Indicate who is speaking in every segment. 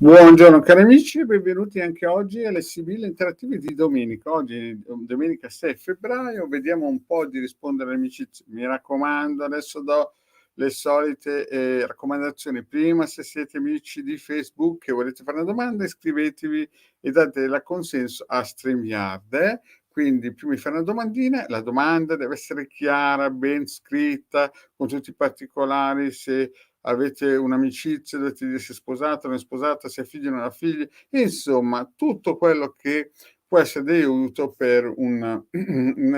Speaker 1: Buongiorno cari amici e benvenuti anche oggi alle Sibille Interattive di domenica. Oggi domenica 6 febbraio, vediamo un po' di rispondere alle amicizie. Mi raccomando, adesso do le solite raccomandazioni. Prima, se siete amici di Facebook e volete fare una domanda, iscrivetevi e date la consenso a StreamYard. Quindi prima di fare una domandina, la domanda deve essere chiara, ben scritta, con tutti i particolari. Se avete un'amicizia, dovete dire se è sposata, non è sposata, se ha figli o non ha figli, insomma tutto quello che può essere di aiuto per una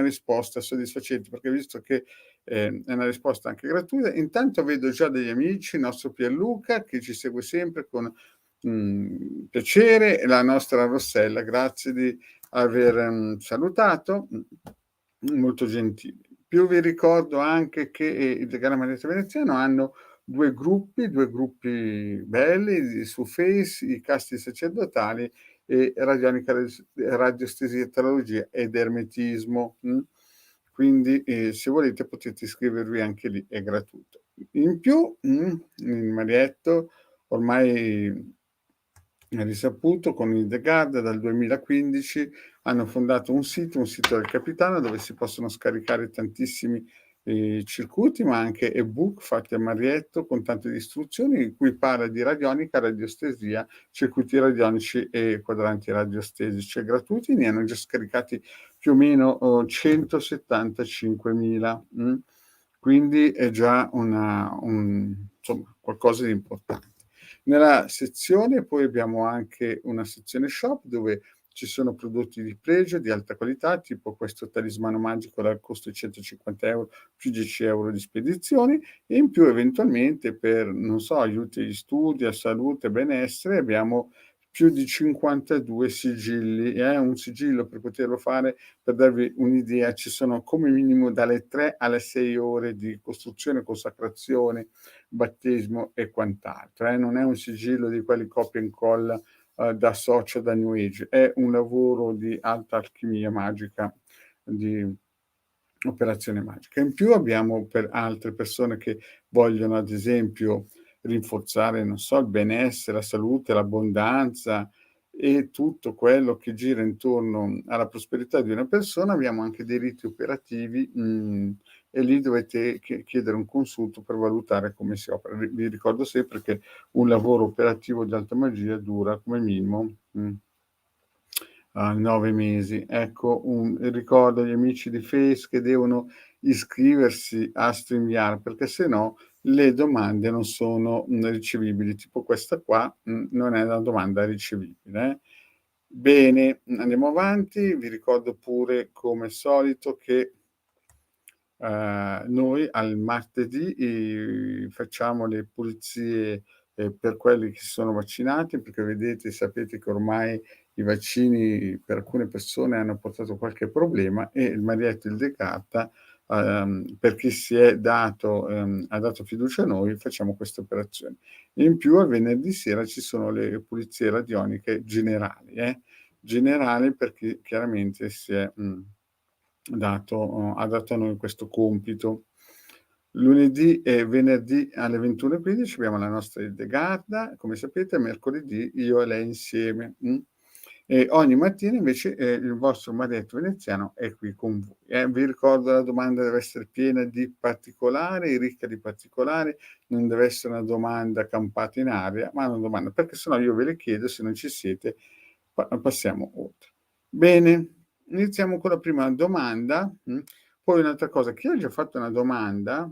Speaker 1: risposta soddisfacente, perché visto che è una risposta anche gratuita, intanto vedo già degli amici, il nostro Pierluca che ci segue sempre con piacere, e la nostra Rossella, grazie di aver salutato, molto gentili. Più vi ricordo anche che il Diagramma Magnetico Veneziano hanno due gruppi belli su Face, i casti sacerdotali e radionica, radiostesia, teologia ed ermetismo. Quindi se volete potete iscrivervi anche lì, è gratuito. In più il Marietto ormai è risaputo, con il The Guard dal 2015 hanno fondato un sito del capitano, dove si possono scaricare tantissimi circuiti, ma anche ebook fatti a Marietto con tante istruzioni, in cui parla di radionica, radiostesia, circuiti radionici e quadranti radiostesici gratuiti. Ne hanno già scaricati più o meno 175.000. Quindi è già insomma, qualcosa di importante. Nella sezione poi abbiamo anche una sezione shop, dove ci sono prodotti di pregio di alta qualità, tipo questo talismano magico dal costo di 150 euro più 10 euro di spedizioni, e in più eventualmente per, non so, aiuti agli studi, a salute, benessere, abbiamo più di 52 sigilli. Un sigillo, per poterlo fare, per darvi un'idea, ci sono come minimo dalle 3 alle 6 ore di costruzione, consacrazione, battesimo e quant'altro. Non è un sigillo di quelli copia e incolla da socio, da New Age, è un lavoro di alta alchimia magica, di operazione magica. In più abbiamo, per altre persone che vogliono ad esempio rinforzare, non so, il benessere, la salute, l'abbondanza e tutto quello che gira intorno alla prosperità di una persona, abbiamo anche dei riti operativi e lì dovete chiedere un consulto per valutare come si opera. Vi ricordo sempre che un lavoro operativo di alta magia dura come minimo 9 mesi. Ecco, ricordo agli amici di Face che devono iscriversi a StreamYard, perché se no le domande non sono ricevibili. Tipo questa qua non è una domanda ricevibile. Bene, andiamo avanti. Vi ricordo pure, come al solito, che noi al martedì facciamo le pulizie per quelli che si sono vaccinati, perché sapete che ormai i vaccini per alcune persone hanno portato qualche problema, e il Marietto e il Decarta, per chi ha dato fiducia a noi, facciamo queste operazioni. In più al venerdì sera ci sono le pulizie radioniche generali per chi chiaramente ha dato a noi questo compito. Lunedì e venerdì alle 21:15 abbiamo la nostra Hildegarda, come sapete, mercoledì io e lei insieme. E ogni mattina invece il vostro Marietto Veneziano è qui con voi. Vi ricordo, la domanda deve essere piena di particolari, ricca di particolari, non deve essere una domanda campata in aria, ma una domanda, perché sennò io ve le chiedo, se non ci siete passiamo oltre. Bene, iniziamo con la prima domanda. Poi un'altra cosa, chi ha già fatto una domanda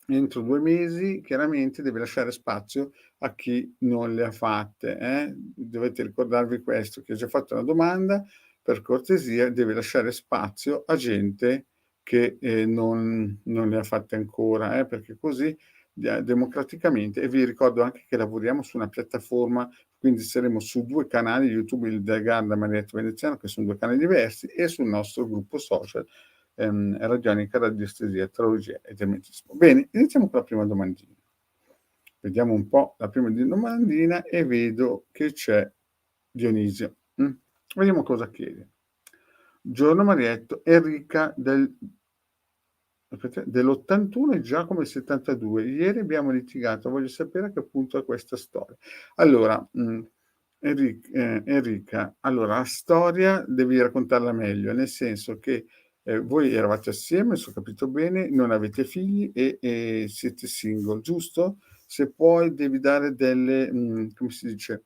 Speaker 1: entro 2 mesi chiaramente deve lasciare spazio a chi non le ha fatte. Dovete ricordarvi questo: chi ha già fatto una domanda, per cortesia deve lasciare spazio a gente che non le ha fatte ancora, perché così democraticamente. E vi ricordo anche che lavoriamo su una piattaforma, quindi saremo su 2 canali YouTube, il Diagramma Marietto Veneziano, che sono 2 canali diversi, e sul nostro gruppo social radionica, radiostesia, teologia ed ermetismo. Bene, iniziamo con la prima domandina. Vediamo un po' la prima domandina e vedo che c'è Dionisio. Vediamo cosa chiede. Giorno Marietto, Enrica del aspetta, dell'81 e Giacomo del 72. Ieri abbiamo litigato, voglio sapere a che punto è questa storia. Allora, Enrica, allora la storia devi raccontarla meglio, nel senso che, voi eravate assieme, se ho capito bene, non avete figli e siete single, giusto? Se puoi devi dare delle, come si dice,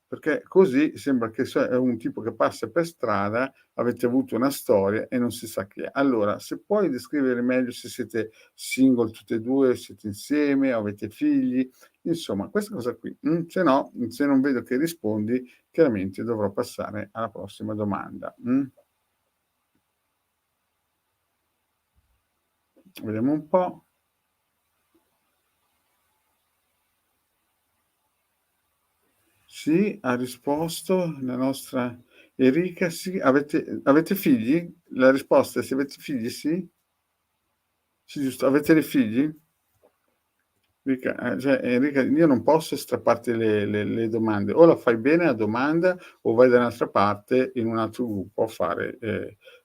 Speaker 1: perché così sembra che è un tipo che passa per strada, avete avuto una storia e non si sa chi è. Allora, se puoi descrivere meglio se siete single tutte e 2, siete insieme, avete figli, insomma questa cosa qui. Se no, se non vedo che rispondi, chiaramente dovrò passare alla prossima domanda. Vediamo un po'. Sì, ha risposto la nostra Enrica, sì. Avete figli? La risposta è se avete figli sì? Sì, giusto. Avete dei figli? Enrica, cioè Enrica, io non posso strapparti le domande. O la fai bene la domanda o vai da un'altra parte in un altro gruppo a fare,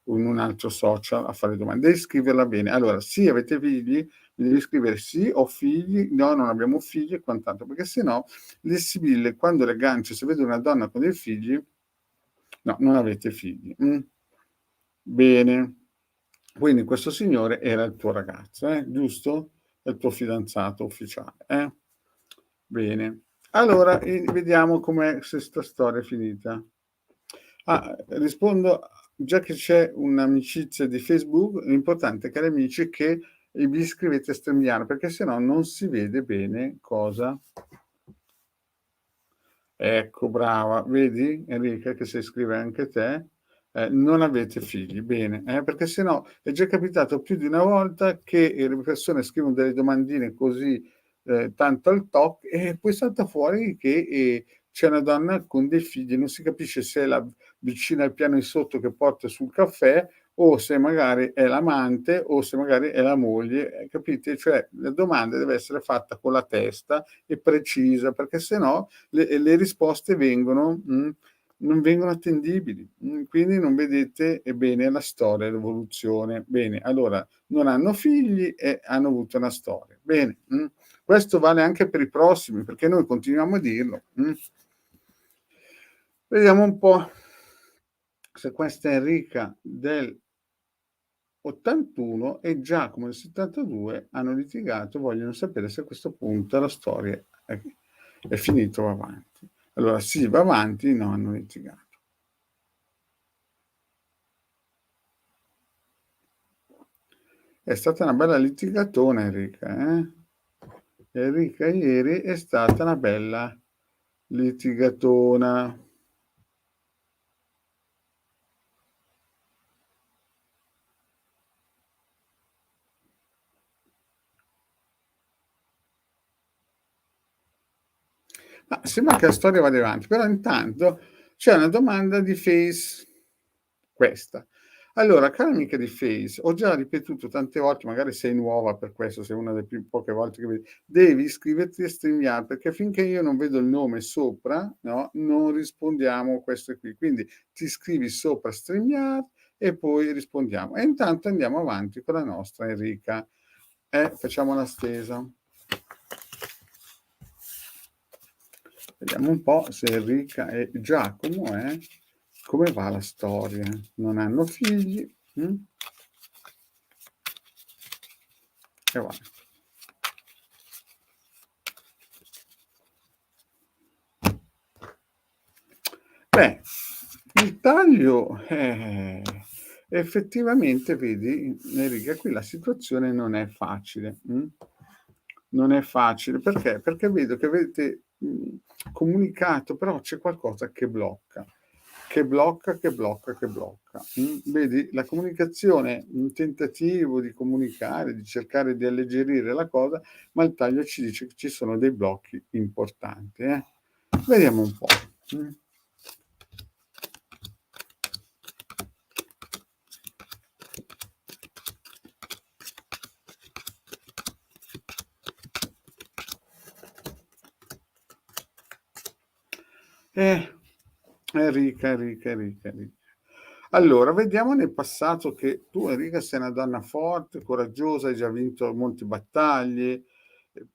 Speaker 1: in un altro social a fare domande. Devi scriverla bene. Allora, sì, avete figli? Mi devi scrivere sì, ho figli, no, non abbiamo figli e quant'altro, perché se no le sibille quando le gancio, se vedo una donna con dei figli, no, non avete figli. Bene. Quindi questo signore era il tuo ragazzo, giusto? È il tuo fidanzato ufficiale, eh? Bene. Allora, vediamo com'è se 'sta storia è finita. Rispondo già che c'è un'amicizia di Facebook, l'importante è cari amici che vi iscrivete a StreamYard, perché se no non si vede bene cosa. Ecco, brava. Vedi Enrica che sai scrivere anche te? Non avete figli, bene, perché se no è già capitato più di una volta che, le persone scrivono delle domandine così, tanto al toc e poi salta fuori che, c'è una donna con dei figli, non si capisce se è la vicina al piano di sotto che porta sul caffè o se magari è l'amante o se magari è la moglie, capite? Cioè la domanda deve essere fatta con la testa e precisa, perché se no le risposte non vengono attendibili, quindi non vedete bene la storia, l'evoluzione. Bene, allora non hanno figli e hanno avuto una storia. Bene, questo vale anche per i prossimi, perché noi continuiamo a dirlo. Vediamo un po' se questa Enrica del 81 e Giacomo del 72 hanno litigato, vogliono sapere se a questo punto la storia è finita o va avanti. Allora sì, va avanti, no, hanno litigato. È stata una bella litigatona Enrica, eh? Enrica ieri è stata una bella litigatona. Ma sembra che la storia vada avanti, però intanto c'è una domanda di Face, questa. Allora, cara amica di Face, ho già ripetuto tante volte, magari sei nuova per questo, sei una delle più poche volte che vedi, devi iscriverti a StreamYard perché finché io non vedo il nome sopra, no, non rispondiamo a queste qui. Quindi ti iscrivi sopra StreamYard e poi rispondiamo. E intanto andiamo avanti con la nostra Enrica. Facciamo la stesa. Vediamo un po' se Enrica e Giacomo, come va la storia? Non hanno figli, e va. Beh, il taglio, effettivamente vedi Enrica, qui la situazione non è facile, non è facile. Perché? Perché vedo che avete, comunicato, però c'è qualcosa che blocca. Che blocca, che blocca, che blocca. Vedi, la comunicazione, un tentativo di comunicare, di cercare di alleggerire la cosa, ma il taglio ci dice che ci sono dei blocchi importanti. Vediamo un po'. Eh, Enrica, Enrica, Enrica, Enrica. Allora, vediamo nel passato che tu Enrica sei una donna forte, coraggiosa, hai già vinto molte battaglie,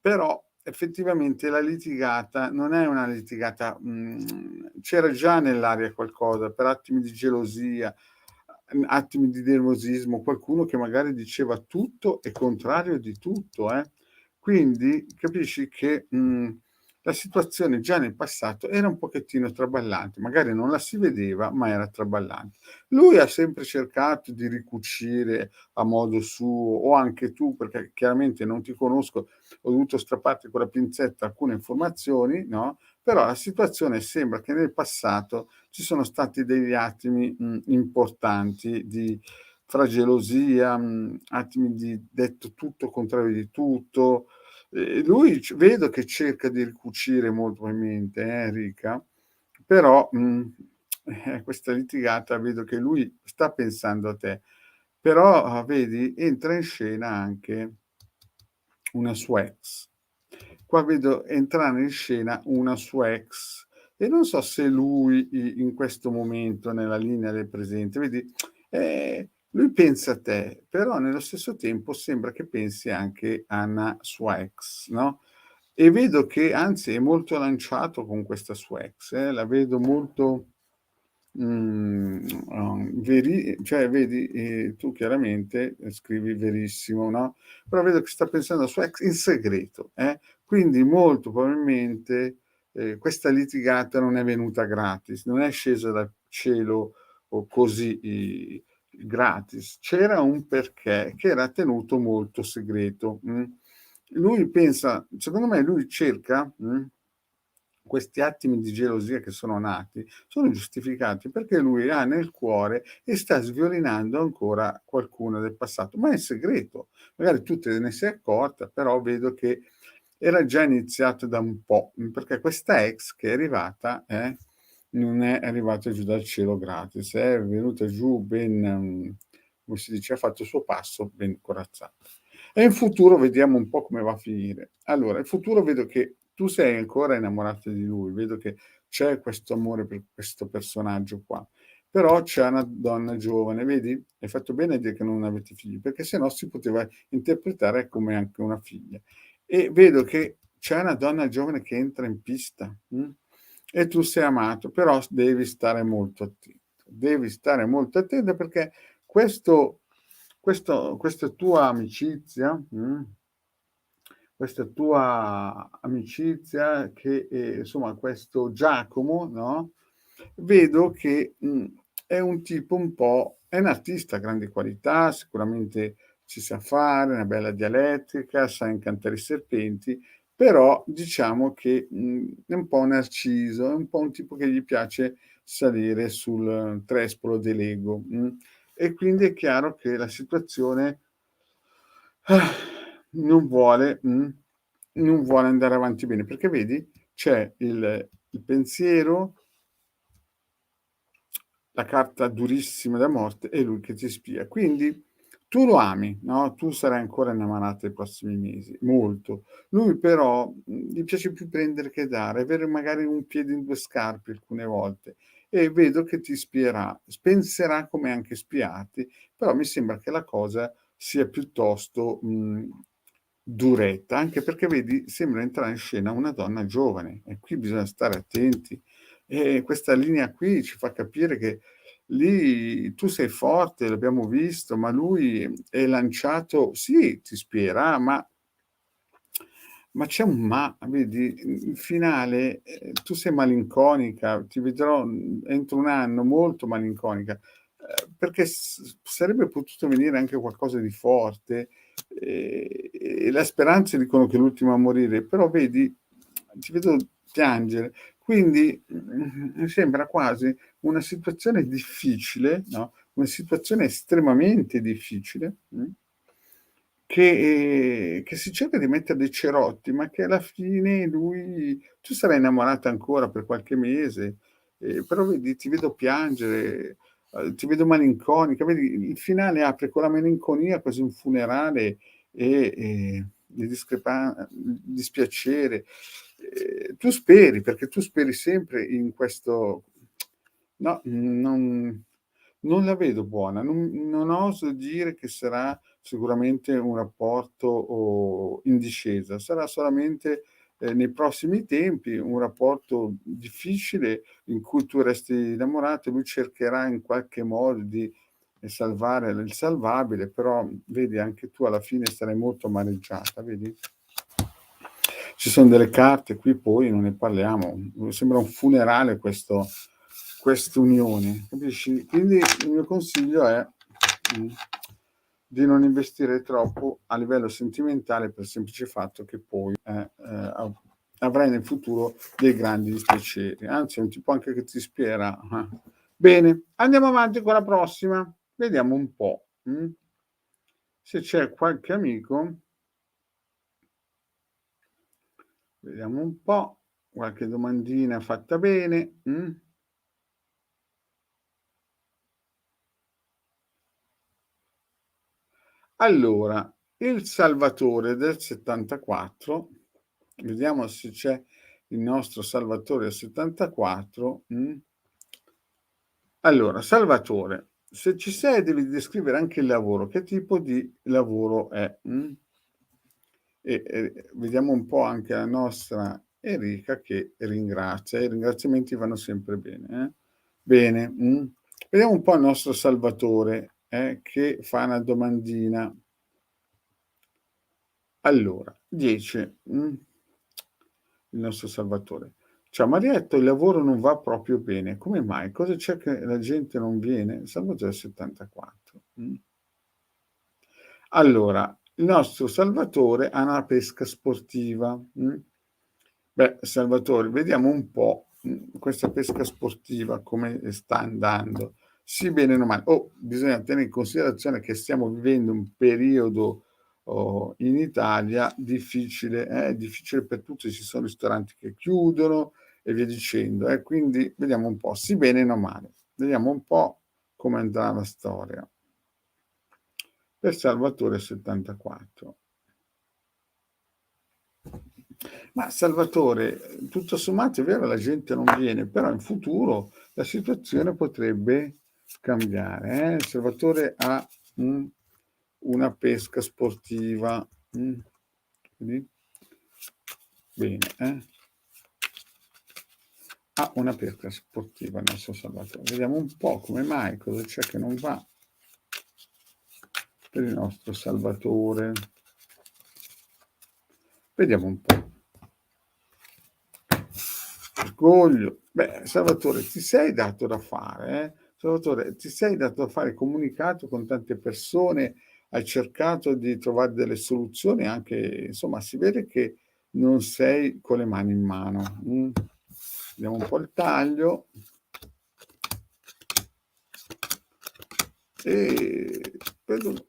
Speaker 1: però effettivamente la litigata non è una litigata c'era già nell'aria qualcosa, per attimi di gelosia, attimi di nervosismo, qualcuno che magari diceva tutto e contrario di tutto, eh. Quindi capisci che, la situazione già nel passato era un pochettino traballante, magari non la si vedeva, ma era traballante. Lui ha sempre cercato di ricucire a modo suo, o anche tu, perché chiaramente non ti conosco, ho dovuto strapparti con la pinzetta alcune informazioni, no, però la situazione sembra che nel passato ci sono stati degli attimi, importanti di fra gelosia, attimi di detto tutto contrario di tutto. Lui vedo che cerca di ricucire molto probabilmente, Enrica, però, questa litigata vedo che lui sta pensando a te, però, vedi, entra in scena anche una sua ex. Qua vedo entrare in scena una sua ex e non so se lui in questo momento nella linea del presente, vedi, lui pensa a te, però nello stesso tempo sembra che pensi anche a una sua ex, no, e vedo che anzi è molto lanciato con questa sua ex, la vedo molto veri cioè vedi, tu chiaramente, scrivi verissimo, no, però vedo che sta pensando alla sua ex in segreto, quindi molto probabilmente, questa litigata non è venuta gratis, non è scesa dal cielo o così gratis. C'era un perché che era tenuto molto segreto, Lui pensa secondo me lui cerca, questi attimi di gelosia che sono nati, sono giustificati perché lui ha nel cuore e sta sviolinando ancora qualcuno del passato, ma in segreto. Magari tu te ne sei accorta, però vedo che era già iniziato da un po', perché questa ex che è arrivata, non è arrivata giù dal cielo gratis, è venuta giù ben, come si dice, ha fatto il suo passo ben corazzata. E in futuro vediamo un po' come va a finire. Allora, in futuro vedo che tu sei ancora innamorata di lui, vedo che c'è questo amore per questo personaggio qua, però c'è una donna giovane, vedi? Hai fatto bene a dire che non avete figli, perché se no si poteva interpretare come anche una figlia. E vedo che c'è una donna giovane che entra in pista, e tu sei amato, però devi stare molto attento. Devi stare molto attento perché questo questa tua amicizia, questa tua amicizia che, insomma questo Giacomo, no, vedo che, è un tipo un po' è un artista a grandi qualità, sicuramente ci sa fare, una bella dialettica, sa incantare i serpenti, però diciamo che, è un po' narciso, è un po' un tipo che gli piace salire sul trespolo dell'ego, e quindi è chiaro che la situazione ah, non vuole andare avanti bene, perché vedi c'è il pensiero, la carta durissima da morte e lui che ti spia. Quindi tu lo ami, no, tu sarai ancora innamorata nei prossimi mesi, molto. Lui però, gli piace più prendere che dare, avere magari un piede in 2 scarpe alcune volte e vedo che ti spierà. Penserà come anche spiarti, però mi sembra che la cosa sia piuttosto, duretta, anche perché vedi sembra entrare in scena una donna giovane e qui bisogna stare attenti. E questa linea qui ci fa capire che lì tu sei forte, l'abbiamo visto, ma lui è lanciato sì, ti spierà, ma c'è un ma, vedi, il finale, tu sei malinconica, ti vedrò, entro 1 anno molto malinconica, perché sarebbe potuto venire anche qualcosa di forte, e la speranze dicono che è l'ultimo a morire, però vedi, ti vedo piangere. Quindi, mi sembra quasi una situazione difficile, no, una situazione estremamente difficile, che si cerca di mettere dei cerotti, ma che alla fine lui tu sarai innamorata ancora per qualche mese, però vedi ti vedo piangere, ti vedo malinconica, vedi il finale apre con la malinconia, quasi un funerale di dispiacere. Tu speri, perché tu speri sempre in questo no, non la vedo buona, non oso dire che sarà sicuramente un rapporto in discesa, sarà solamente, nei prossimi tempi un rapporto difficile in cui tu resti innamorato e lui cercherà in qualche modo di, salvare il salvabile, però vedi anche tu alla fine sarai molto amareggiata, vedi? Ci son delle carte qui, poi non ne parliamo, sembra un funerale quest'unione, capisci? Quindi il mio consiglio è, mhmm, di non investire troppo a livello sentimentale per il semplice fatto che poi, avrai nel futuro dei grandi dispiaceri. Anzi, è un tipo anche che ti spiera. Bene, andiamo avanti con la prossima. Vediamo un po', se c'è qualche amico, vediamo un po', qualche domandina fatta bene, Allora, il Salvatore del '74, vediamo se c'è il nostro Salvatore del '74, Allora, Salvatore, se ci sei devi descrivere anche il lavoro, che tipo di lavoro è, e vediamo un po' anche la nostra Enrica che ringrazia, i ringraziamenti vanno sempre bene, Bene, vediamo un po' il nostro Salvatore, che fa una domandina. Allora, 10, il nostro Salvatore: "Ciao Marietto, il lavoro non va proprio bene. Come mai? Cosa c'è che la gente non viene?" Salvatore 74, Allora, il nostro Salvatore ha una pesca sportiva, Beh, Salvatore, vediamo un po', questa pesca sportiva come sta andando. Sì, bene o male. Bisogna tenere in considerazione che stiamo vivendo un periodo, in Italia difficile, difficile per tutti, ci sono ristoranti che chiudono e via dicendo, quindi vediamo un po', sì bene o male. Vediamo un po' come andrà la storia. Per Salvatore 74. Ma Salvatore, tutto sommato è vero la gente non viene, però in futuro la situazione potrebbe cambiare, Salvatore ha, una pesca sportiva, quindi bene, ha una pesca sportiva il nostro Salvatore. Vediamo un po' come mai, cosa c'è che non va per il nostro Salvatore. Vediamo un po'. Orgoglio. Beh, Salvatore, ti sei dato da fare, Salvatore, ti sei dato da fare, comunicato con tante persone, hai cercato di trovare delle soluzioni anche, insomma, si vede che non sei con le mani in mano. Vediamo un po' il taglio. E vedo,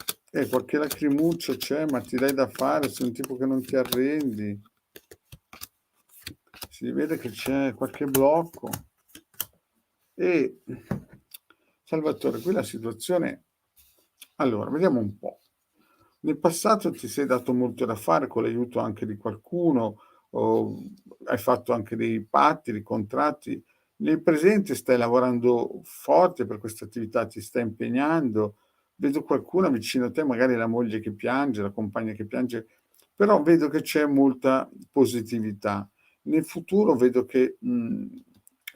Speaker 1: qualche lacrimuccio c'è, ma ti dai da fare, sei un tipo che non ti arrendi. Si vede che c'è qualche blocco. E Salvatore, qui la situazione, allora, vediamo un po'. Nel passato ti sei dato molto da fare con l'aiuto anche di qualcuno, o hai fatto anche dei patti, dei contratti. Nel presente stai lavorando forte per questa attività, ti stai impegnando. Vedo qualcuno vicino a te, magari la moglie che piange, la compagna che piange, però vedo che c'è molta positività. Nel futuro vedo che,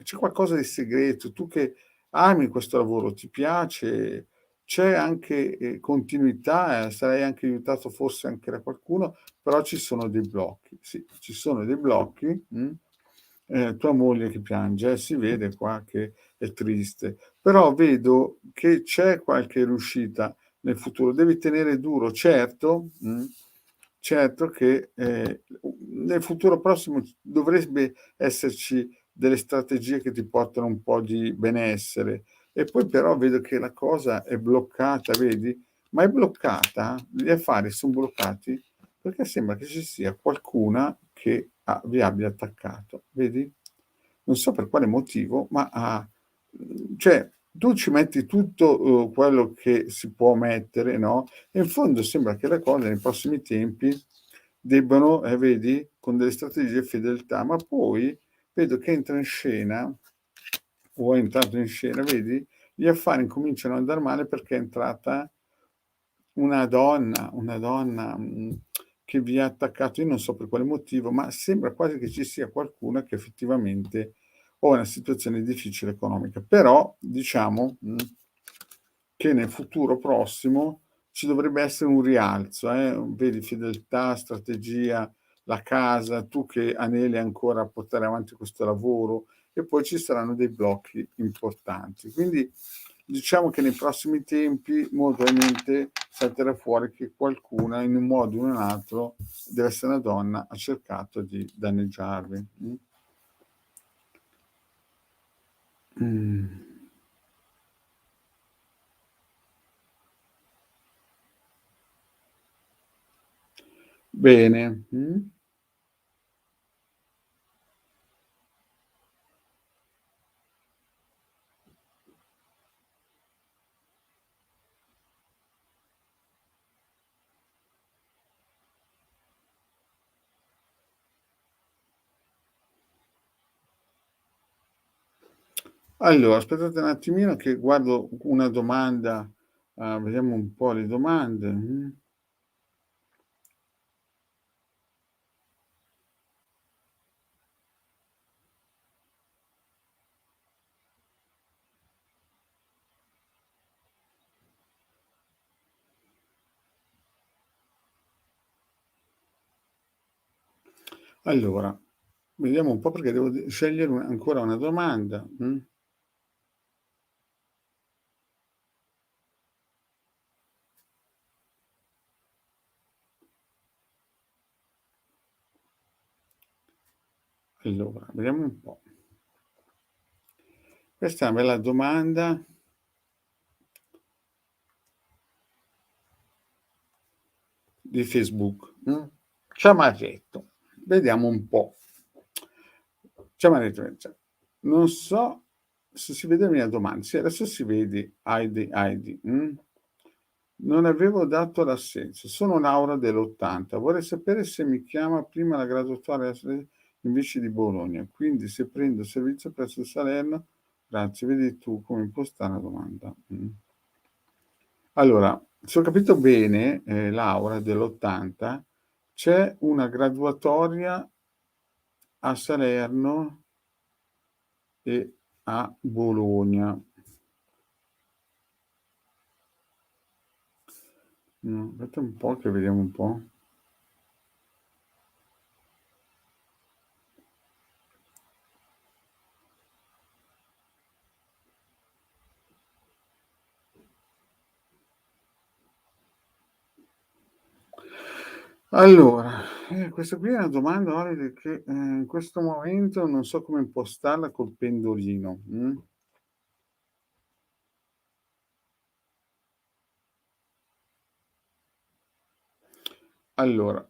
Speaker 1: c'è qualcosa di segreto, tu che ami questo lavoro, ti piace, c'è anche, continuità, sarai anche aiutato forse anche da qualcuno, però ci sono dei blocchi. Sì, ci sono dei blocchi, tua moglie che piange, si vede qua che è triste, però vedo che c'è qualche riuscita nel futuro. Devi tenere duro, certo, certo che, nel futuro prossimo dovrebbe esserci delle strategie che ti portano un po' di benessere. E poi però vedo che la cosa è bloccata, vedi? Ma è bloccata, gli affari son bloccati perché sembra che ci sia qualcuna che vi abbia attaccato, vedi? Non so per quale motivo, ma cioè tu ci metti tutto, quello che si può mettere, no, e in fondo sembra che le cose nei prossimi tempi debbano, vedi, con delle strategie fedeltà, ma poi vedo che entra in scena o è entrato in scena, vedi, gli affari incominciano ad andar male perché è entrata una donna, che vi ha attaccato, io non so per quale motivo, ma sembra quasi che ci sia qualcuno che effettivamente o è una situazione difficile economica. Però diciamo, che nel futuro prossimo ci dovrebbe essere un rialzo, vedi fedeltà, strategia, la casa, tu che aneli ancora a portare avanti questo lavoro e poi ci saranno dei blocchi importanti. Quindi diciamo che nei prossimi tempi molto probabilmente salterà fuori che qualcuna in un modo o in un altro, deve essere una donna, ha cercato di danneggiarvi. Mh. Bene, Allora aspettate un attimino che guardo una domanda, vediamo un po' le domande, Allora, vediamo un po' perché devo scegliere ancora una domanda. Allora, vediamo un po'. Questa è una bella domanda di Facebook. Ciao Marretto, vediamo un po'. Ciao Marretto, non so se si vede la mia domanda. Sì, adesso si vede Heidi. Non avevo dato l'assenso. Sono Laura dell'80. Vorrei sapere se mi chiama prima la graduatoria invece di Bologna. Quindi se prendo servizio presso Salerno, grazie. Vedi tu come impostare la domanda. Allora, se ho capito bene, Laura dell'80, c'è una graduatoria a Salerno e a Bologna. Aspetta un po' che vediamo un po'. Allora, questa qui è una domanda, Olivia, che, in questo momento non so come impostarla col pendolino, Allora,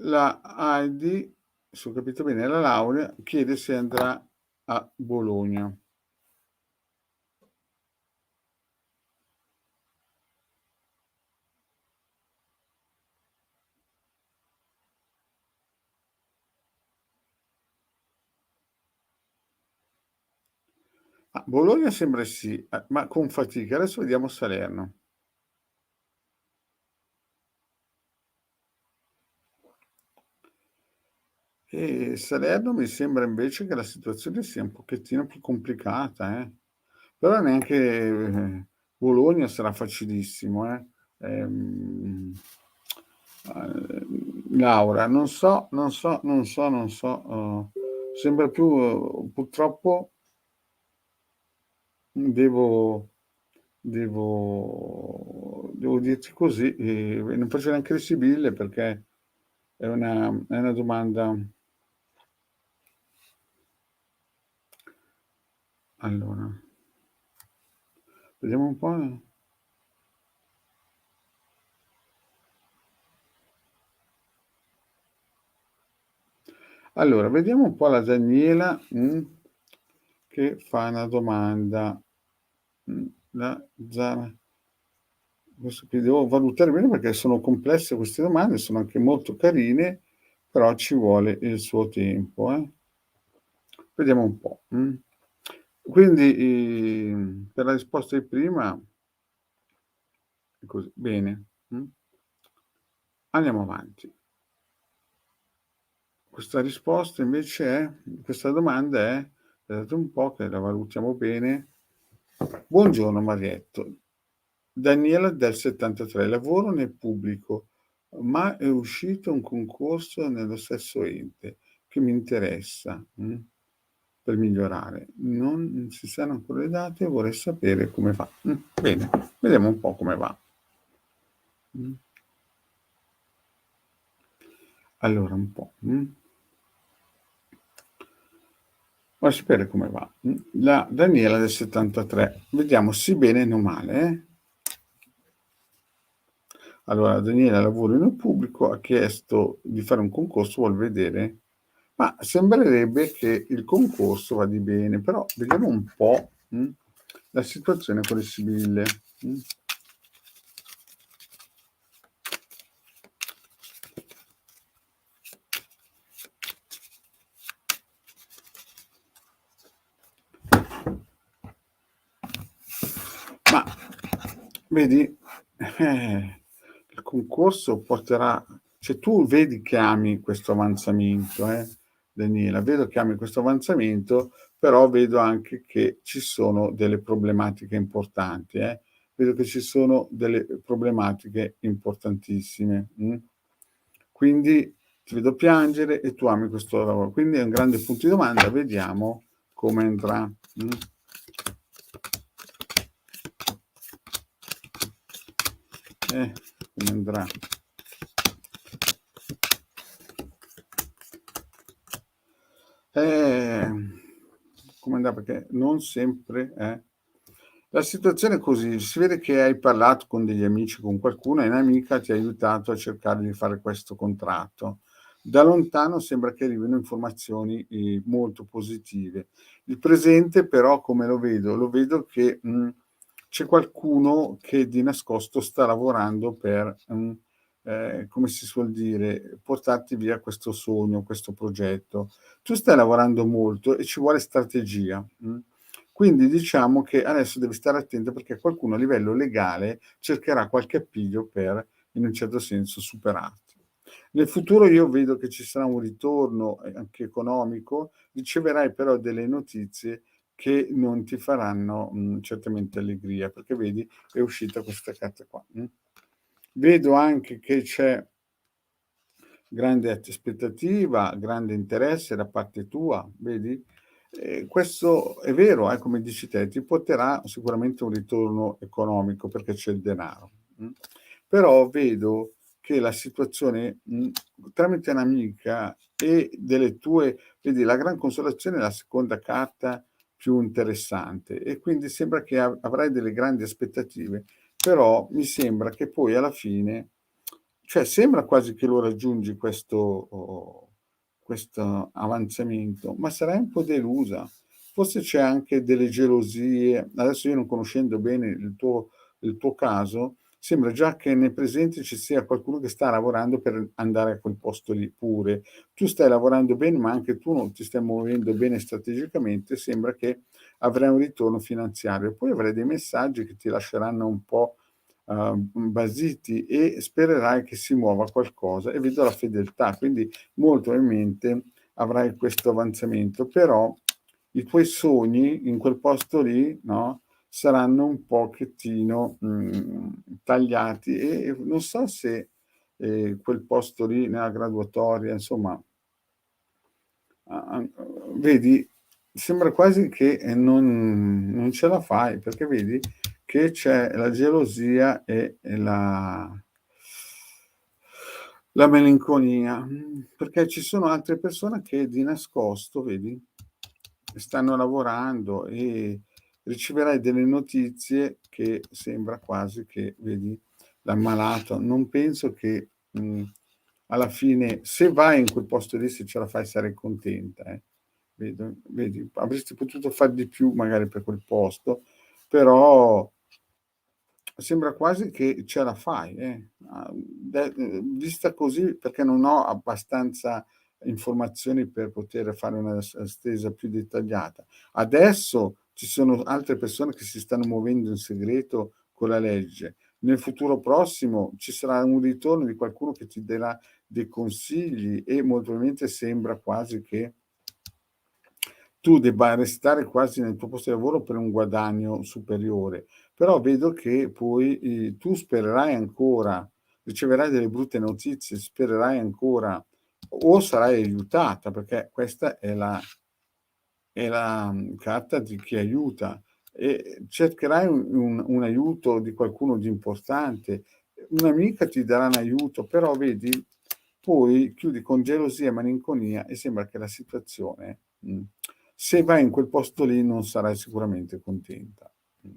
Speaker 1: la Heidi, se ho capito bene, la laurea, chiede se andrà a Bologna. Bologna sembra sì, ma con fatica. Adesso vediamo Salerno. Salerno mi sembra invece che la situazione sia un pochettino più complicata, Però neanche, Bologna sarà facilissimo, Ehm, Laura, non so, sembra più purtroppo devo devo dirti così, non faccio neanche le sibille perché è una domanda. Allora, vediamo un po'. Allora, vediamo un po' la Daniela, che fa una domanda. La Zara, adesso qui devo valutare bene perché sono complesse queste domande, sono anche molto carine, però ci vuole il suo tempo, Vediamo un po'. Quindi, per la risposta di prima è così. Bene, andiamo avanti. Questa risposta invece è questa domanda è aspettate un po' che la valutiamo bene. Buongiorno Marietto. Daniela del 73. Lavoro nel pubblico, ma è uscito un concorso nello stesso ente che mi interessa, per migliorare. Non si sanno ancora le date e vorrei sapere come va. Bene, vediamo un po' come va. Mh. Allora un po', vorrei sapere come va. La Daniela del 73. Vediamo sì bene, no male, Allora Daniela lavora nel pubblico, ha chiesto di fare un concorso, vuol vedere ma sembrerebbe che il concorso vada bene, però vediamo un po', la situazione con le sibille, mh. Ma vedi, il concorso porterà cioè tu vedi che ami questo avanzamento, Daniela, vedo che ami questo avanzamento, però vedo anche che ci sono delle problematiche importanti, Vedo che ci sono delle problematiche importantissime, Quindi ti vedo piangere e tu ami questo lavoro. Quindi è un grande punto di domanda, vediamo come andrà, come andrà. Eh, come andrà? Perché non sempre, La situazione è così, si vede che hai parlato con degli amici, con qualcuno e un'amica ti ha aiutato a cercare di fare questo contratto. Da lontano sembra che arrivino informazioni, molto positive. Il presente però come lo vedo? Lo vedo che, c'è qualcuno che di nascosto sta lavorando per, come si suol dire, portarti via questo sogno, questo progetto. Tu stai lavorando molto e ci vuole strategia, quindi diciamo che adesso devi stare attento perché qualcuno a livello legale cercherà qualche appiglio per, in un certo senso, superarti. Nel futuro io vedo che ci sarà un ritorno, anche economico, riceverai però delle notizie che non ti faranno, certamente allegria, perché vedi è uscita questa carta qua, Vedo anche che c'è grande aspettativa, grande interesse da parte tua, vedi? Questo è vero, come dici te, ti porterà sicuramente un ritorno economico perché c'è il denaro, però vedo che la situazione, tramite un'amica e delle tue vedi la gran consolazione è la seconda carta più interessante e quindi sembra che avrai delle grandi aspettative, però mi sembra che poi alla fine cioè sembra quasi che lo raggiungi questo avanzamento, ma sarai un po' delusa. Forse c'è anche delle gelosie. Adesso io non conoscendo bene il tuo caso, sembra già che nel presente ci sia qualcuno che sta lavorando per andare a quel posto lì pure. Tu stai lavorando bene, ma anche tu non ti stai muovendo bene strategicamente, sembra che avrai un ritorno finanziario. Poi avrai dei messaggi che ti lasceranno un po' basiti e spererai che si muova qualcosa e vedo la fedeltà, quindi molto probabilmente avrai questo avanzamento, però i tuoi sogni in quel posto lì, no, saranno un pochettino, tagliati e non so se, quel posto lì nella graduatoria, insomma, vedi, sembra quasi che, non ce la fai, perché vedi che c'è la gelosia e la malinconia, perché ci sono altre persone che di nascosto, vedi, stanno lavorando e riceverai delle notizie che sembra quasi che, vedi, l'ammalato. Non penso che, alla fine se vai in quel posto lì, se ce la fai sarai contenta, vedi, avresti potuto far di più magari per quel posto, però sembra quasi che ce la fai, vista così perché non ho abbastanza informazioni per poter fare una stesa più dettagliata. Adesso ci sono altre persone che si stanno muovendo in segreto con la legge. Nel futuro prossimo ci sarà un ritorno di qualcuno che ti darà dei consigli e molto probabilmente sembra quasi che tu debba restare quasi nel tuo posto di lavoro per un guadagno superiore, però vedo che poi, tu spererai ancora, riceverai delle brutte notizie, spererai ancora o sarai aiutata, perché questa è la carta di chi aiuta e cercherai un aiuto di qualcuno di importante. Un'amica ti darà un aiuto, però vedi, poi chiudi con gelosia e malinconia e sembra che la situazione, se vai in quel posto lì non sarai sicuramente contenta. Mh.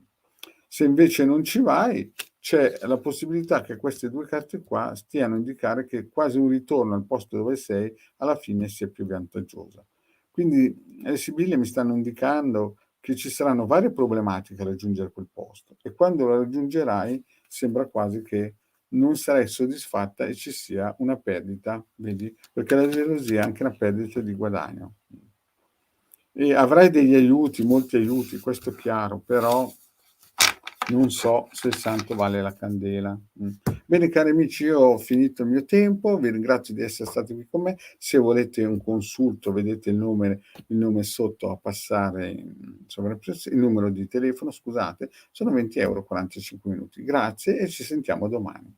Speaker 1: Se invece non ci vai, c'è la possibilità che queste 2 carte qua stiano a indicare che quasi un ritorno al posto dove sei alla fine sia più vantaggiosa. Quindi le sibille mi stanno indicando che ci saranno varie problematiche a raggiungere quel posto e quando lo raggiungerai sembra quasi che non sarai soddisfatta e ci sia una perdita, vedi? Perché la gelosia è anche una perdita di guadagno. E avrai degli aiuti, molti aiuti, questo è chiaro, però non so se il santo vale la candela. Bene cari amici, io ho finito il mio tempo, vi ringrazio di essere stati qui con me. Se volete un consulto, vedete il nome sotto a passare in sovrapposizione, il numero di telefono, scusate, sono 20 € 45 minuti. Grazie e ci sentiamo domani.